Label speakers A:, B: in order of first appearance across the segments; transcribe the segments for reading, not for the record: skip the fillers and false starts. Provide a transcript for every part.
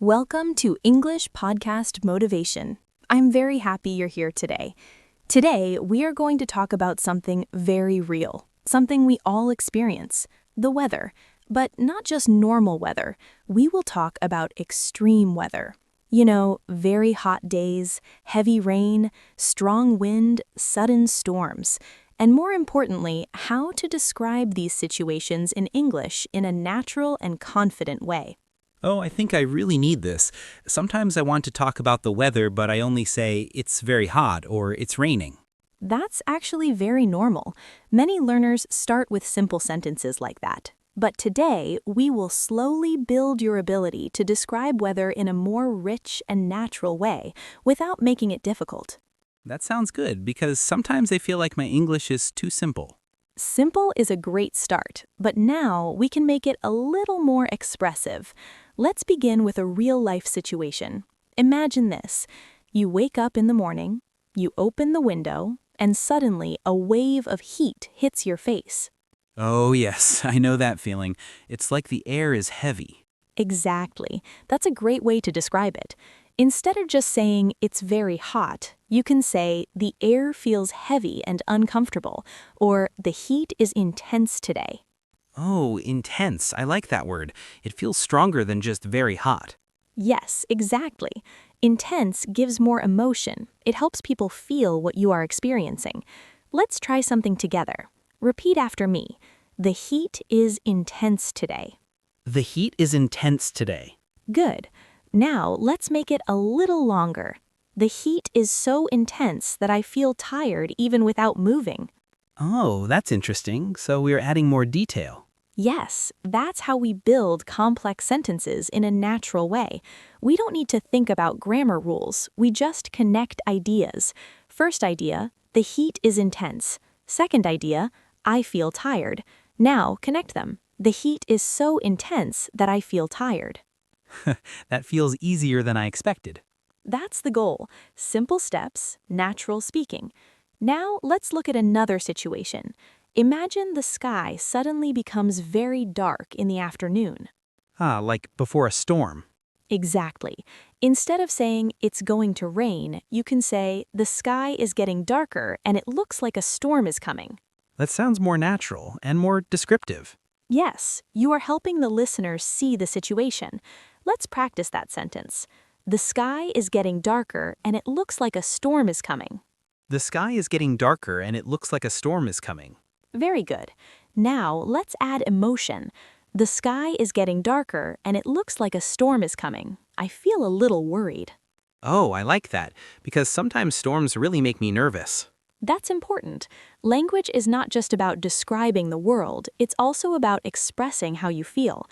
A: Welcome to English Podcast Motivation. I'm very happy you're here today. Today, we are going to talk about something very real, something we all experience, the weather. But not just normal weather. We will talk about extreme weather. You know, very hot days, heavy rain, strong wind, sudden storms. And more importantly, how to describe these situations in English in a natural and confident way.
B: Oh, I think I really need this. Sometimes I want to talk about the weather, but I only say it's very hot or it's raining.
A: That's actually very normal. Many learners start with simple sentences like that. But today, we will slowly build your ability to describe weather in a more rich and natural way without making it difficult.
B: That sounds good because sometimes I feel like my English is too simple.
A: Simple is a great start, but now we can make it a little more expressive. Let's begin with a real-life situation. Imagine this. You wake up in the morning, you open the window, and suddenly a wave of heat hits your face.
B: Oh yes, I know that feeling. It's like the air is heavy.
A: Exactly. That's a great way to describe it. Instead of just saying it's very hot, you can say the air feels heavy and uncomfortable, or the heat is intense today.
B: Oh, intense. I like that word. It feels stronger than just very hot.
A: Yes, exactly. Intense gives more emotion. It helps people feel what you are experiencing. Let's try something together. Repeat after me. The heat is intense today.
B: The heat is intense today.
A: Good. Now, let's make it a little longer. The heat is so intense that I feel tired even without moving.
B: Oh, that's interesting. So we're adding more detail.
A: Yes, that's how we build complex sentences in a natural way. We don't need to think about grammar rules. We just connect ideas. First idea, the heat is intense. Second idea, I feel tired. Now, connect them. The heat is so intense that I feel tired.
B: That feels easier than I expected.
A: That's the goal. Simple steps, natural speaking. Now, let's look at another situation. Imagine the sky suddenly becomes very dark in the afternoon.
B: Ah, like before a storm.
A: Exactly. Instead of saying it's going to rain, you can say the sky is getting darker and it looks like a storm is coming.
B: That sounds more natural and more descriptive.
A: Yes, you are helping the listeners see the situation. Let's practice that sentence. The sky is getting darker and it looks like a storm is coming.
B: The sky is getting darker and it looks like a storm is coming.
A: Very good. Now, let's add emotion. The sky is getting darker and it looks like a storm is coming. I feel a little worried.
B: Oh, I like that, because sometimes storms really make me nervous.
A: That's important. Language is not just about describing the world, it's also about expressing how you feel.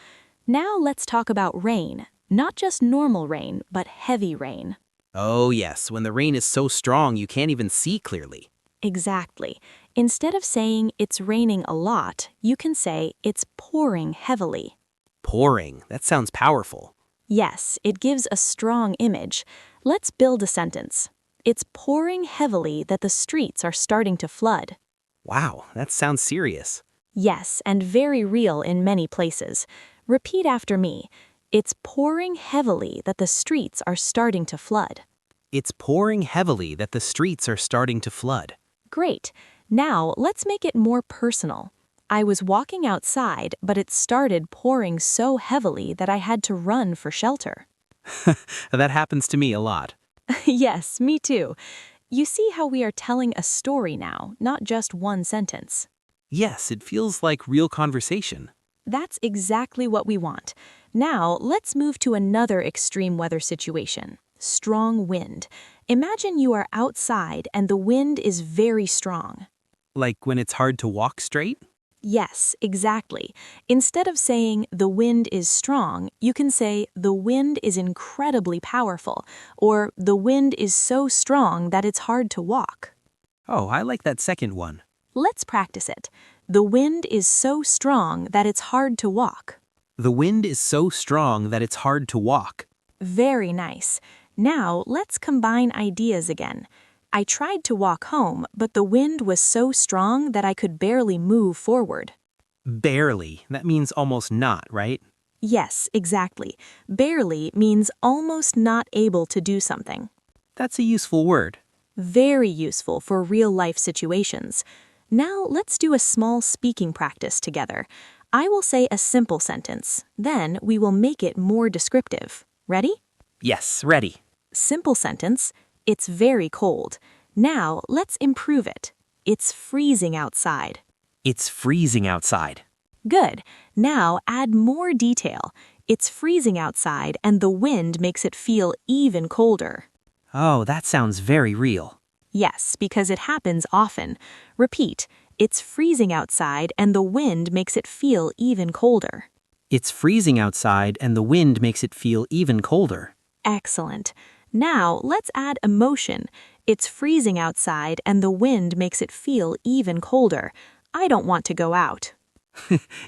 A: Now let's talk about rain. Not just normal rain, but heavy rain.
B: Oh yes, when the rain is so strong you can't even see clearly.
A: Exactly. Instead of saying it's raining a lot, you can say it's pouring heavily.
B: Pouring, that sounds powerful.
A: Yes, it gives a strong image. Let's build a sentence. It's pouring heavily that the streets are starting to flood.
B: Wow, that sounds serious.
A: Yes, and very real in many places. Repeat after me. It's pouring heavily that the streets are starting to flood.
B: It's pouring heavily that the streets are starting to flood.
A: Great. Now, let's make it more personal. I was walking outside, but it started pouring so heavily that I had to run for shelter.
B: That happens to me a lot.
A: Yes, me too. You see how we are telling a story now, not just one sentence.
B: Yes, it feels like real conversation.
A: That's exactly what we want. Now, let's move to another extreme weather situation. Strong wind. Imagine you are outside and the wind is very strong.
B: Like when it's hard to walk straight?
A: Yes, exactly. Instead of saying the wind is strong, you can say the wind is incredibly powerful, or the wind is so strong that it's hard to walk.
B: Oh, I like that second one.
A: Let's practice it. The wind is so strong that it's hard to walk.
B: The wind is so strong that it's hard to walk.
A: Very nice. Now, let's combine ideas again. I tried to walk home, but the wind was so strong that I could barely move forward.
B: Barely. That means almost not, right?
A: Yes, exactly. Barely means almost not able to do something.
B: That's a useful word.
A: Very useful for real-life situations. Now let's do a small speaking practice together. I will say a simple sentence, then we will make it more descriptive. Ready?
B: Yes, ready.
A: Simple sentence, it's very cold. Now let's improve it. It's freezing outside.
B: It's freezing outside.
A: Good. Now add more detail. It's freezing outside and the wind makes it feel even colder.
B: Oh, that sounds very real.
A: Yes, because it happens often. Repeat, it's freezing outside and the wind makes it feel even colder.
B: It's freezing outside and the wind makes it feel even colder.
A: Excellent. Now let's add emotion. It's freezing outside and the wind makes it feel even colder. I don't want to go out.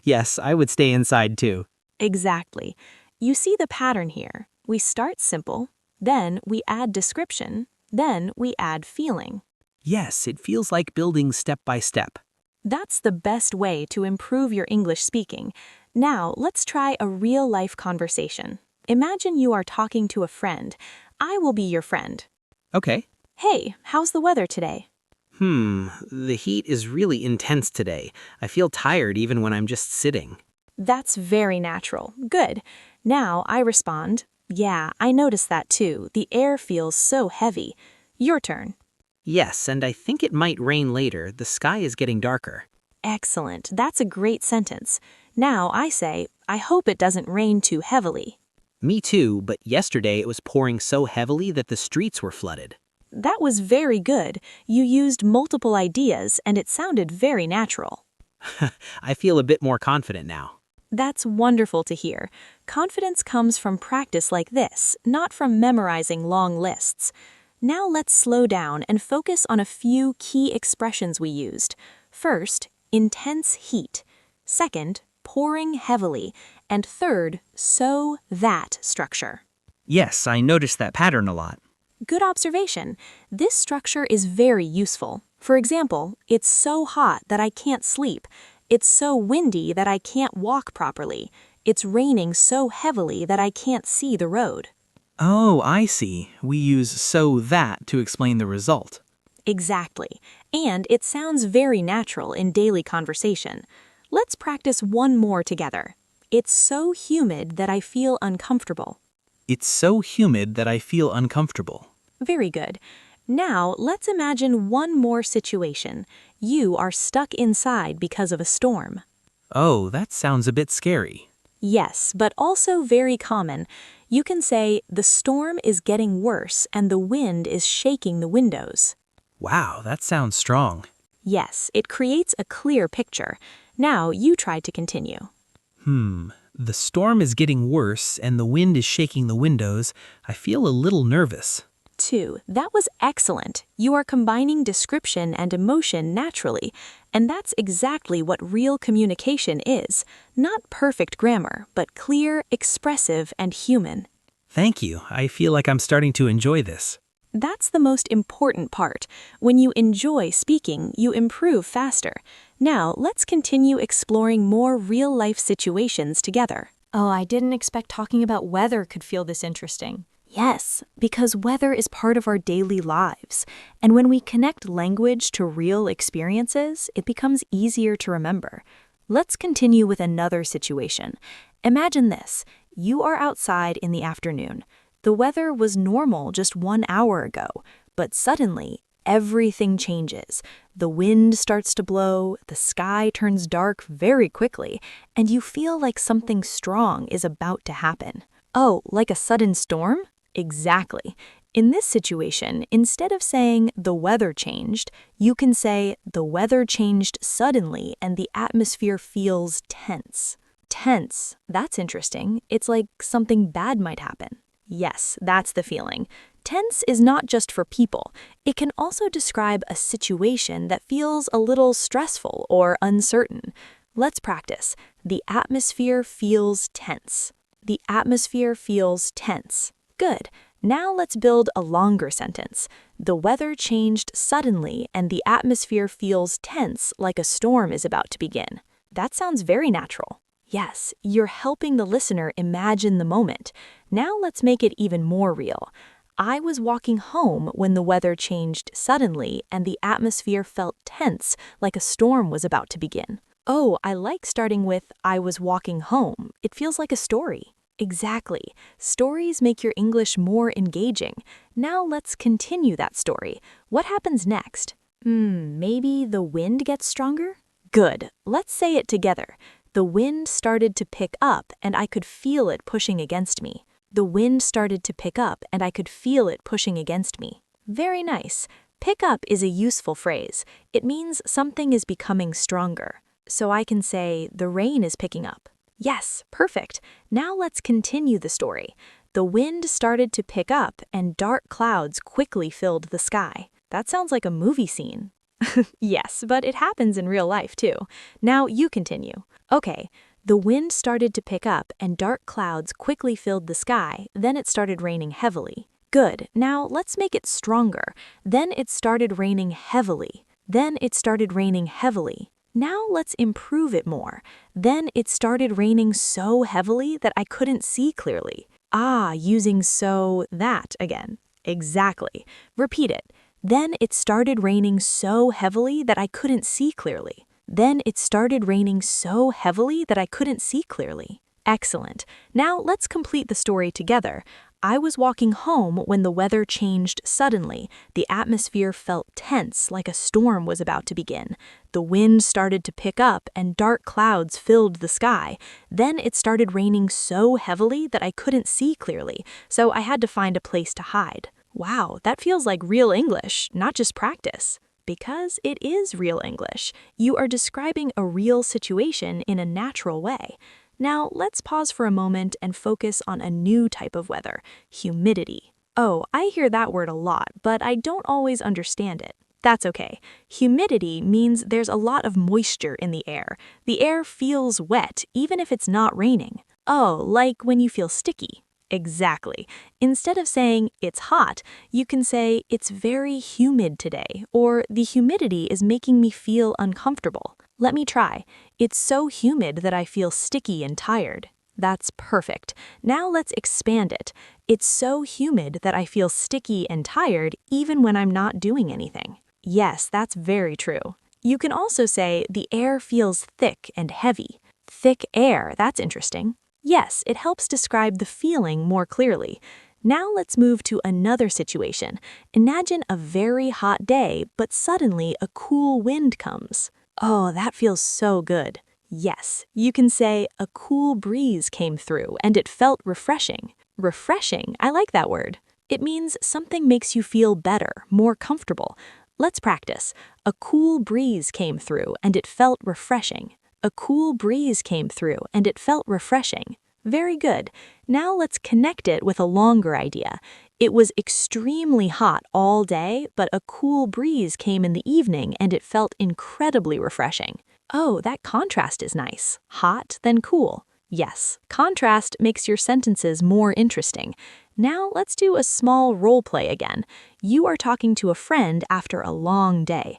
B: Yes, I would stay inside too.
A: Exactly. You see the pattern here. We start simple, then we add description, then we add feeling.
B: Yes, it feels like building step by step.
A: That's the best way to improve your English speaking. Now, let's try a real-life conversation. Imagine you are talking to a friend. I will be your friend.
B: Okay.
A: Hey, how's the weather today?
B: The heat is really intense today. I feel tired even when I'm just sitting.
A: That's very natural. Good. Now I respond, yeah, I noticed that too. The air feels so heavy. Your turn.
B: Yes, and I think it might rain later. The sky is getting darker.
A: Excellent. That's a great sentence. Now I say, I hope it doesn't rain too heavily.
B: Me too, but yesterday it was pouring so heavily that the streets were flooded.
A: That was very good. You used multiple ideas and it sounded very natural.
B: I feel a bit more confident now.
A: That's wonderful to hear. Confidence comes from practice like this, not from memorizing long lists. Now let's slow down and focus on a few key expressions we used. First, intense heat. Second, pouring heavily. And third, so that structure.
B: Yes, I noticed that pattern a lot.
A: Good observation. This structure is very useful. For example, it's so hot that I can't sleep. It's so windy that I can't walk properly. It's raining so heavily that I can't see the road.
B: Oh, I see. We use so that to explain the result.
A: Exactly. And it sounds very natural in daily conversation. Let's practice one more together. It's so humid that I feel uncomfortable.
B: It's so humid that I feel uncomfortable.
A: Very good. Now, let's imagine one more situation. You are stuck inside because of a storm.
B: Oh, that sounds a bit scary.
A: Yes, but also very common. You can say, the storm is getting worse and the wind is shaking the windows.
B: Wow, that sounds strong.
A: Yes, it creates a clear picture. Now you try to continue.
B: The storm is getting worse and the wind is shaking the windows. I feel a little nervous.
A: 2. That was excellent. You are combining description and emotion naturally, and that's exactly what real communication is. Not perfect grammar, but clear, expressive, and human.
B: Thank you. I feel like I'm starting to enjoy this.
A: That's the most important part. When you enjoy speaking, you improve faster. Now, let's continue exploring more real-life situations together.
C: Oh, I didn't expect talking about weather could feel this interesting.
A: Yes, because weather is part of our daily lives. And when we connect language to real experiences, it becomes easier to remember. Let's continue with another situation. Imagine this. You are outside in the afternoon. The weather was normal just 1 hour ago, but suddenly, everything changes. The wind starts to blow, the sky turns dark very quickly, and you feel like something strong is about to happen. Oh, like a sudden storm? Exactly. In this situation, instead of saying the weather changed, you can say the weather changed suddenly and the atmosphere feels tense. Tense. That's interesting. It's like something bad might happen. Yes, that's the feeling. Tense is not just for people. It can also describe a situation that feels a little stressful or uncertain. Let's practice. The atmosphere feels tense. The atmosphere feels tense. Good. Now let's build a longer sentence. The weather changed suddenly and the atmosphere feels tense like a storm is about to begin. That sounds very natural.
C: Yes, you're helping the listener imagine the moment. Now let's make it even more real. I was walking home when the weather changed suddenly and the atmosphere felt tense, like a storm was about to begin. Oh, I like starting with I was walking home. It feels like a story. Exactly. Stories make your English more engaging. Now let's continue that story. What happens next? Maybe the wind gets stronger? Good. Let's say it together. The wind started to pick up and I could feel it pushing against me. The wind started to pick up and I could feel it pushing against me. Very nice. Pick up is a useful phrase. It means something is becoming stronger. So I can say, the rain is picking up. Yes, perfect. Now let's continue the story. The wind started to pick up and dark clouds quickly filled the sky. That sounds like a movie scene. Yes, but it happens in real life too. Now you continue. Okay, the wind started to pick up and dark clouds quickly filled the sky, then it started raining heavily. Good, now let's make it stronger. Then it started raining heavily. Then it started raining heavily. Now let's improve it more. Then it started raining so heavily that I couldn't see clearly. Using so, that again. Exactly. Repeat it. Then it started raining so heavily that I couldn't see clearly. Then it started raining so heavily that I couldn't see clearly. Excellent. Now let's complete the story together. I was walking home when the weather changed suddenly. The atmosphere felt tense, like a storm was about to begin. The wind started to pick up and dark clouds filled the sky. Then it started raining so heavily that I couldn't see clearly, so I had to find a place to hide. Wow, that feels like real English, not just practice. Because it is real English. You are describing a real situation in a natural way. Now, let's pause for a moment and focus on a new type of weather, humidity. Oh, I hear that word a lot, but I don't always understand it. That's okay. Humidity means there's a lot of moisture in the air. The air feels wet, even if it's not raining. Oh, like when you feel sticky. Exactly. Instead of saying it's hot, you can say it's very humid today, or the humidity is making me feel uncomfortable. Let me try. It's so humid that I feel sticky and tired. That's perfect. Now let's expand it. It's so humid that I feel sticky and tired even when I'm not doing anything. Yes, that's very true. You can also say the air feels thick and heavy. Thick air, that's interesting. Yes, it helps describe the feeling more clearly. Now let's move to another situation. Imagine a very hot day, but suddenly a cool wind comes. Oh, that feels so good. Yes, you can say a cool breeze came through and it felt refreshing. Refreshing, I like that word. It means something makes you feel better, more comfortable. Let's practice. A cool breeze came through and it felt refreshing. A cool breeze came through and it felt refreshing. Very good. Now let's connect it with a longer idea. It was extremely hot all day, but a cool breeze came in the evening and it felt incredibly refreshing. Oh, that contrast is nice. Hot, then cool. Yes, contrast makes your sentences more interesting. Now let's do a small role play again. You are talking to a friend after a long day.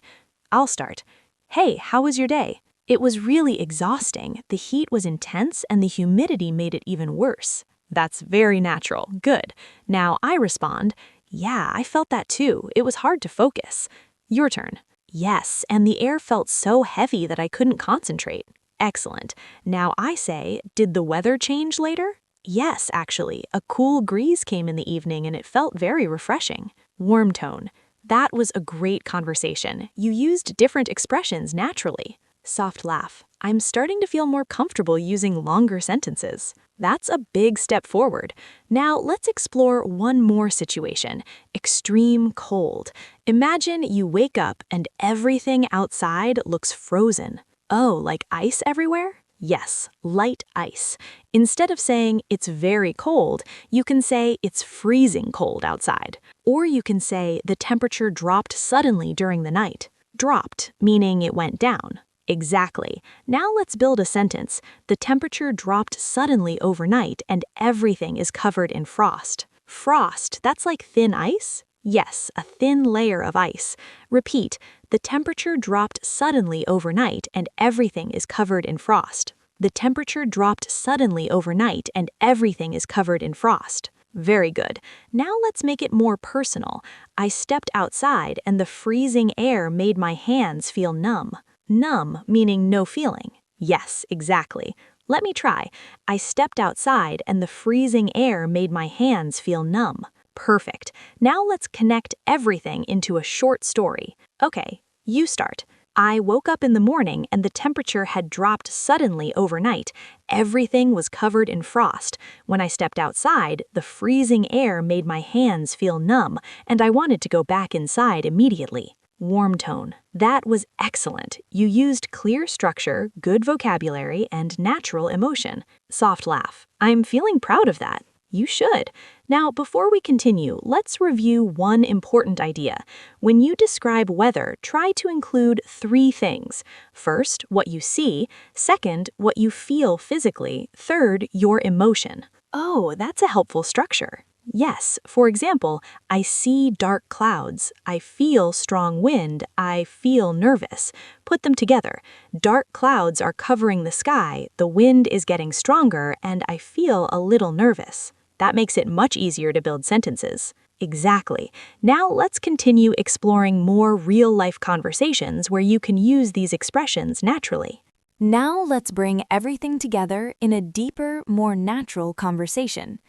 C: I'll start. Hey, how was your day? It was really exhausting. The heat was intense and the humidity made it even worse. That's very natural. Good. Now I respond, yeah, I felt that too. It was hard to focus. Your turn. Yes, and the air felt so heavy that I couldn't concentrate. Excellent. Now I say, did the weather change later? Yes, actually. A cool breeze came in the evening and it felt very refreshing. Warm tone. That was a great conversation. You used different expressions naturally. Soft laugh. I'm starting to feel more comfortable using longer sentences. That's a big step forward. Now let's explore one more situation. Extreme cold. Imagine you wake up and everything outside looks frozen. Oh, like ice everywhere? Yes, light ice. Instead of saying it's very cold, you can say it's freezing cold outside. Or you can say the temperature dropped suddenly during the night. Dropped, meaning it went down. Exactly. Now let's build a sentence. The temperature dropped suddenly overnight and everything is covered in frost. Frost, that's like thin ice? Yes, a thin layer of ice. Repeat, the temperature dropped suddenly overnight and everything is covered in frost. The temperature dropped suddenly overnight and everything is covered in frost. Very good. Now let's make it more personal. I stepped outside and the freezing air made my hands feel numb. Numb, meaning no feeling. Yes, exactly. Let me try. I stepped outside and the freezing air made my hands feel numb. Perfect. Now let's connect everything into a short story. Okay, you start. I woke up in the morning and the temperature had dropped suddenly overnight. Everything was covered in frost. When I stepped outside, the freezing air made my hands feel numb, and I wanted to go back inside immediately. Warm tone. That was excellent. You used clear structure, good vocabulary, and natural emotion. Soft laugh. I'm feeling proud of that. You should. Now, before we continue, let's review one important idea. When you describe weather, try to include 3 things. First, what you see. Second, what you feel physically. Third, your emotion. Oh, that's a helpful structure. Yes, for example, I see dark clouds, I feel strong wind, I feel nervous. Put them together. Dark clouds are covering the sky, the wind is getting stronger, and I feel a little nervous. That makes it much easier to build sentences. Exactly. Now let's continue exploring more real-life conversations where you can use these expressions naturally.
A: Now let's bring everything together in a deeper, more natural conversation.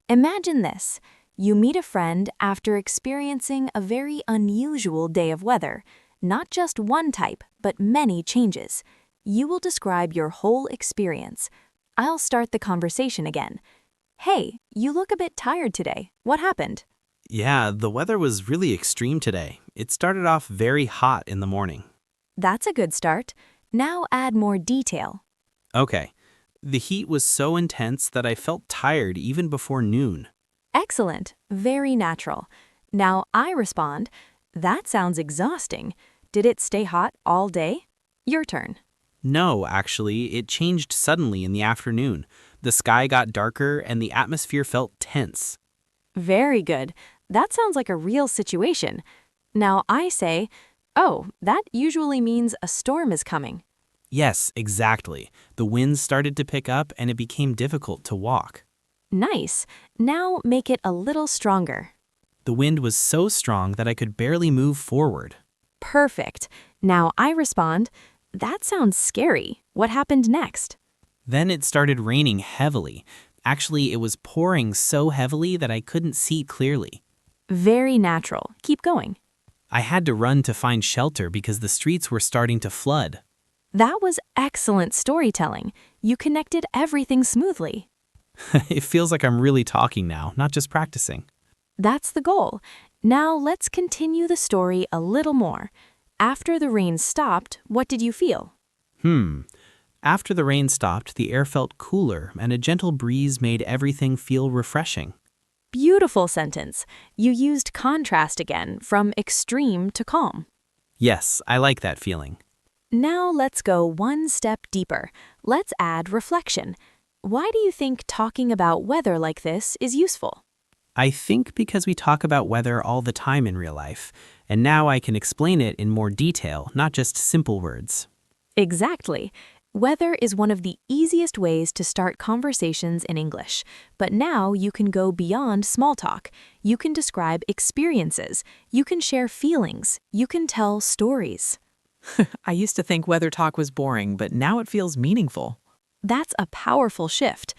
A: Imagine this. You meet a friend after experiencing a very unusual day of weather. Not just one type, but many changes. You will describe your whole experience. I'll start the conversation again. Hey, you look a bit tired today. What happened?
D: Yeah, the weather was really extreme today. It started off very hot in the morning.
A: That's a good start. Now add more detail.
D: Okay. The heat was so intense that I felt tired even before noon.
A: Excellent. Very natural. Now I respond, that sounds exhausting. Did it stay hot all day? Your turn.
D: No, actually, it changed suddenly in the afternoon. The sky got darker and the atmosphere felt tense.
A: Very good. That sounds like a real situation. Now I say, oh, that usually means a storm is coming.
D: Yes, exactly. The winds started to pick up and it became difficult to walk.
A: Nice. Now make it a little stronger.
D: The wind was so strong that I could barely move forward.
A: Perfect. Now I respond, that sounds scary. What happened next?
D: Then it started raining heavily. Actually, it was pouring so heavily that I couldn't see clearly.
A: Very natural. Keep going.
D: I had to run to find shelter because the streets were starting to flood.
A: That was excellent storytelling. You connected everything smoothly.
D: It feels like I'm really talking now, not just practicing.
A: That's the goal. Now let's continue the story a little more. After the rain stopped, what did you feel?
D: After the rain stopped, the air felt cooler and a gentle breeze made everything feel refreshing.
A: Beautiful sentence. You used contrast again, from extreme to calm.
D: Yes, I like that feeling.
A: Now let's go one step deeper. Let's add reflection. Why do you think talking about weather like this is useful?
D: I think because we talk about weather all the time in real life, and now I can explain it in more detail, not just simple words.
A: Exactly. Weather is one of the easiest ways to start conversations in English, but now you can go beyond small talk. You can describe experiences, you can share feelings, you can tell stories.
E: I used to think weather talk was boring, but now it feels meaningful.
A: That's a powerful shift.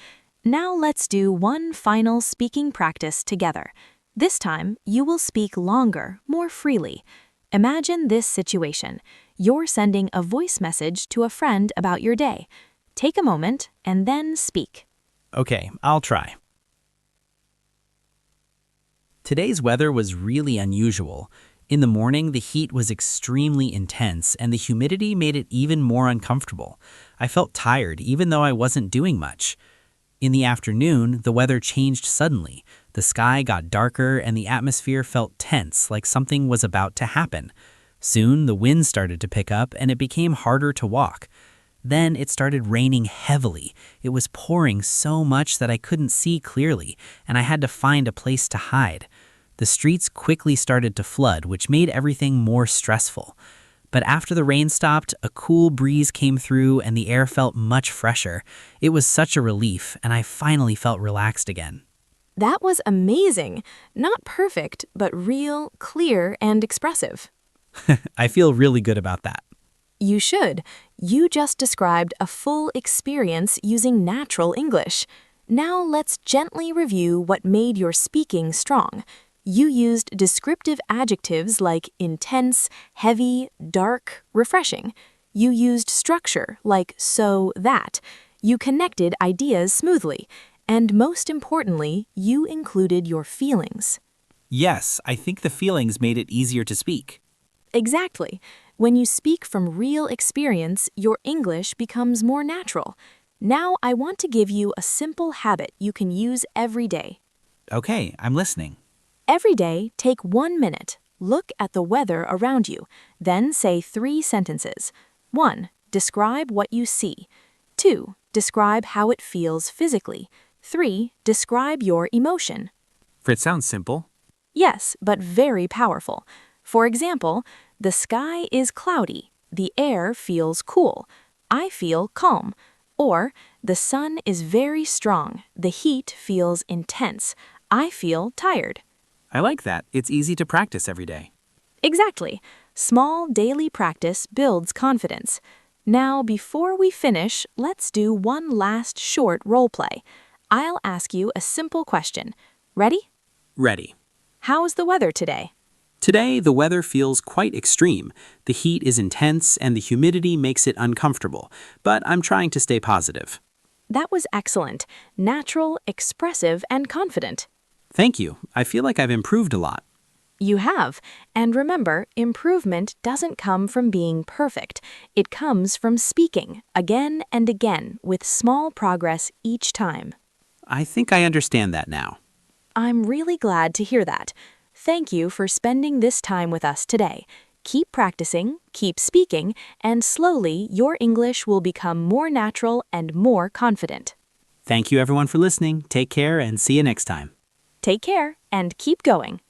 A: Now let's do one final speaking practice together. This time, you will speak longer, more freely. Imagine this situation. You're sending a voice message to a friend about your day. Take a moment and then speak.
D: Okay, I'll try. Today's weather was really unusual. In the morning, the heat was extremely intense and the humidity made it even more uncomfortable. I felt tired even though I wasn't doing much. In the afternoon, the weather changed suddenly. The sky got darker and the atmosphere felt tense, like something was about to happen. Soon, the wind started to pick up and it became harder to walk. Then it started raining heavily. It was pouring so much that I couldn't see clearly, and I had to find a place to hide. The streets quickly started to flood, which made everything more stressful. But after the rain stopped, a cool breeze came through and the air felt much fresher. It was such a relief, and I finally felt relaxed again.
C: That was amazing. Not perfect, but real, clear, and expressive.
D: I feel really good about that.
C: You should. You just described a full experience using natural English. Now let's gently review what made your speaking strong. You used descriptive adjectives like intense, heavy, dark, refreshing. You used structure like so, that. You connected ideas smoothly. And most importantly, you included your feelings.
B: Yes, I think the feelings made it easier to speak.
C: Exactly. When you speak from real experience, your English becomes more natural. Now I want to give you a simple habit you can use every day.
B: Okay, I'm listening.
C: Every day, take 1 minute. Look at the weather around you. Then say 3 sentences. 1. Describe what you see. 2. Describe how it feels physically. 3. Describe your emotion.
B: It sounds simple.
C: Yes, but very powerful. For example, the sky is cloudy. The air feels cool. I feel calm. Or, the sun is very strong. The heat feels intense. I feel tired.
B: I like that. It's easy to practice every day.
C: Exactly. Small daily practice builds confidence. Now, before we finish, let's do one last short role play. I'll ask you a simple question. Ready?
B: Ready.
C: How's the weather today?
B: Today, the weather feels quite extreme. The heat is intense and the humidity makes it uncomfortable, but I'm trying to stay positive.
C: That was excellent. Natural, expressive, and confident.
B: Thank you. I feel like I've improved a lot.
C: You have. And remember, improvement doesn't come from being perfect. It comes from speaking again and again with small progress each time.
B: I think I understand that now.
C: I'm really glad to hear that. Thank you for spending this time with us today. Keep practicing, keep speaking, and slowly your English will become more natural and more confident.
B: Thank you everyone for listening. Take care and see you next time.
C: Take care and keep going.